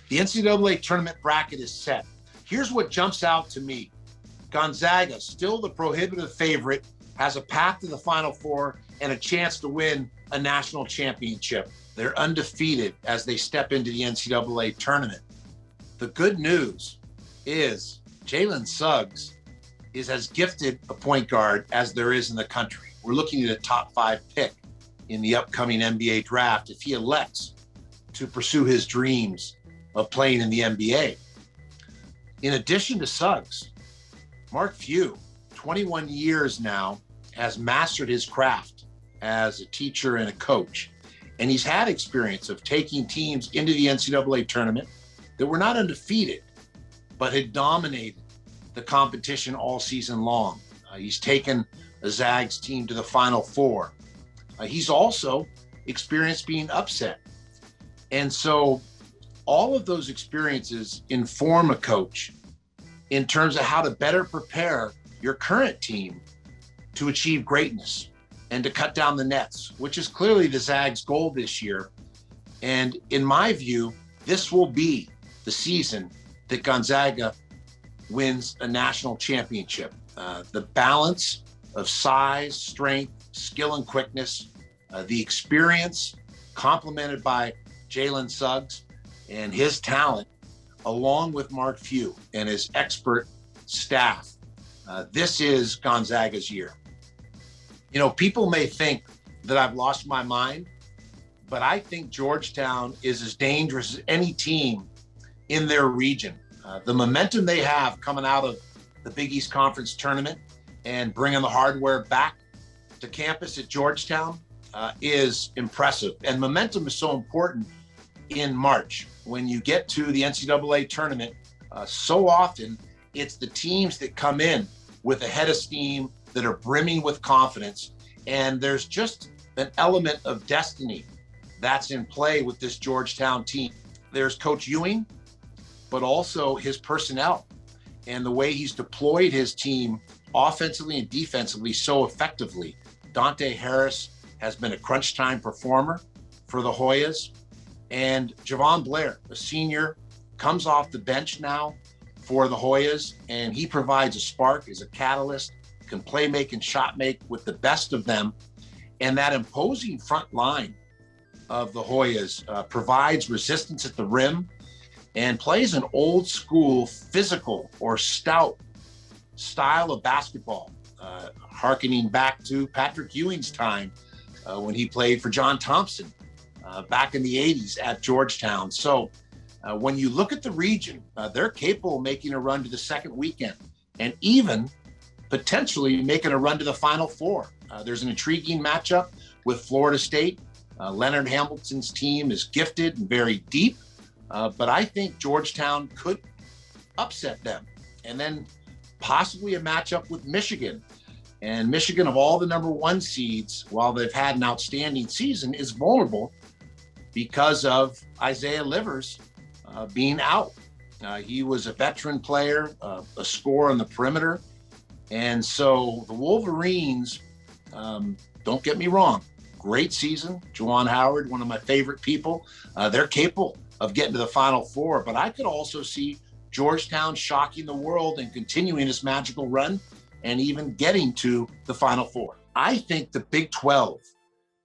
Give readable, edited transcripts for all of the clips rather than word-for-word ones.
The NCAA tournament bracket is set. Here's what jumps out to me. Gonzaga, still the prohibitive favorite, has a path to the Final Four and a chance to win a national championship. They're undefeated as they step into the NCAA tournament. The good news is Jalen Suggs is as gifted a point guard as there is in the country. We're looking at a top 5 pick in the upcoming NBA draft if he elects to pursue his dreams of playing in the NBA. In addition to Suggs, Mark Few, 21 years now, has mastered his craft as a teacher and a coach. And he's had experience of taking teams into the NCAA tournament that were not undefeated, but had dominated the competition all season long. He's taken a Zags team to the Final Four. He's also experienced being upset. And so all of those experiences inform a coach in terms of how to better prepare your current team to achieve greatness and to cut down the nets, which is clearly the Zags' goal this year. And in my view, this will be the season that Gonzaga wins a national championship. The balance of size, strength, skill, and quickness, the experience complemented by Jalen Suggs and his talent, along with Mark Few and his expert staff. This is Gonzaga's year. You know, people may think that I've lost my mind, but I think Georgetown is as dangerous as any team in their region. The momentum they have coming out of the Big East Conference tournament and bringing the hardware back to campus at Georgetown is impressive. And momentum is so important in March. When you get to the NCAA tournament, so often it's the teams that come in with a head of steam, that are brimming with confidence. And there's just an element of destiny that's in play with this Georgetown team. There's Coach Ewing, but also his personnel and the way he's deployed his team offensively and defensively so effectively. Dante Harris has been a crunch time performer for the Hoyas. And Javon Blair, a senior, comes off the bench now for the Hoyas, and he provides a spark, is a catalyst, can play make and shot make with the best of them. And that imposing front line of the Hoyas provides resistance at the rim and plays an old school physical or stout style of basketball, hearkening back to Patrick Ewing's time when he played for John Thompson back in the 80s at Georgetown. So when you look at the region, they're capable of making a run to the second weekend and even potentially making a run to the Final Four. There's an intriguing matchup with Florida State. Leonard Hamilton's team is gifted and very deep, but I think Georgetown could upset them. And then possibly a matchup with Michigan. And Michigan, of all the number 1 seeds, while they've had an outstanding season, is vulnerable because of Isaiah Livers being out. He was a veteran player, a scorer on the perimeter. And so the Wolverines, don't get me wrong, great season. Juwan Howard, one of my favorite people. They're capable of getting to the Final Four, but I could also see Georgetown shocking the world and continuing this magical run and even getting to the Final Four. I think the Big 12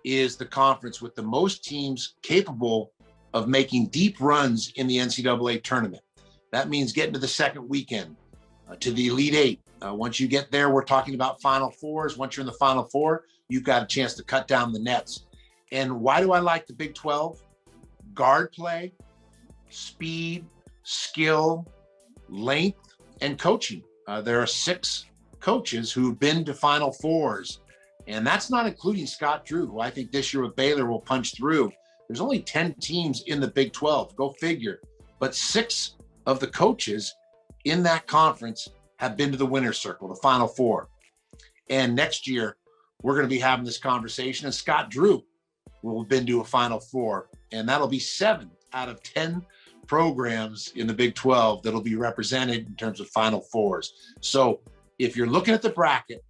is the conference with the most teams capable of making deep runs in the NCAA tournament. That means getting to the second weekend, to the Elite Eight. Once you get there, we're talking about Final Fours. Once you're in the Final Four, you've got a chance to cut down the nets. And why do I like the Big 12? Guard play, speed, skill, length, and coaching. There are 6 coaches who've been to Final Fours, and that's not including Scott Drew, who I think this year with Baylor will punch through. There's only 10 teams in the Big 12, go figure. But 6 of the coaches in that conference have been to the winner's circle, the Final Four. And next year, we're going to be having this conversation, and Scott Drew will have been to a Final Four, and that'll be 7 out of 10 programs in the Big 12 that'll be represented in terms of Final Fours. So if you're looking at the bracket,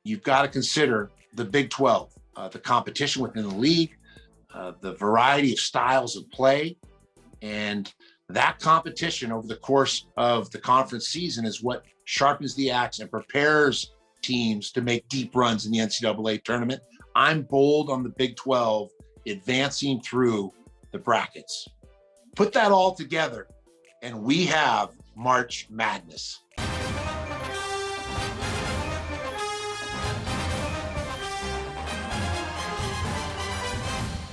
you've got to consider the Big 12, the competition within the league, the variety of styles of play. And that competition over the course of the conference season is what sharpens the axe and prepares teams to make deep runs in the NCAA tournament. I'm bold on the Big 12 advancing through the brackets. Put that all together, and we have March Madness.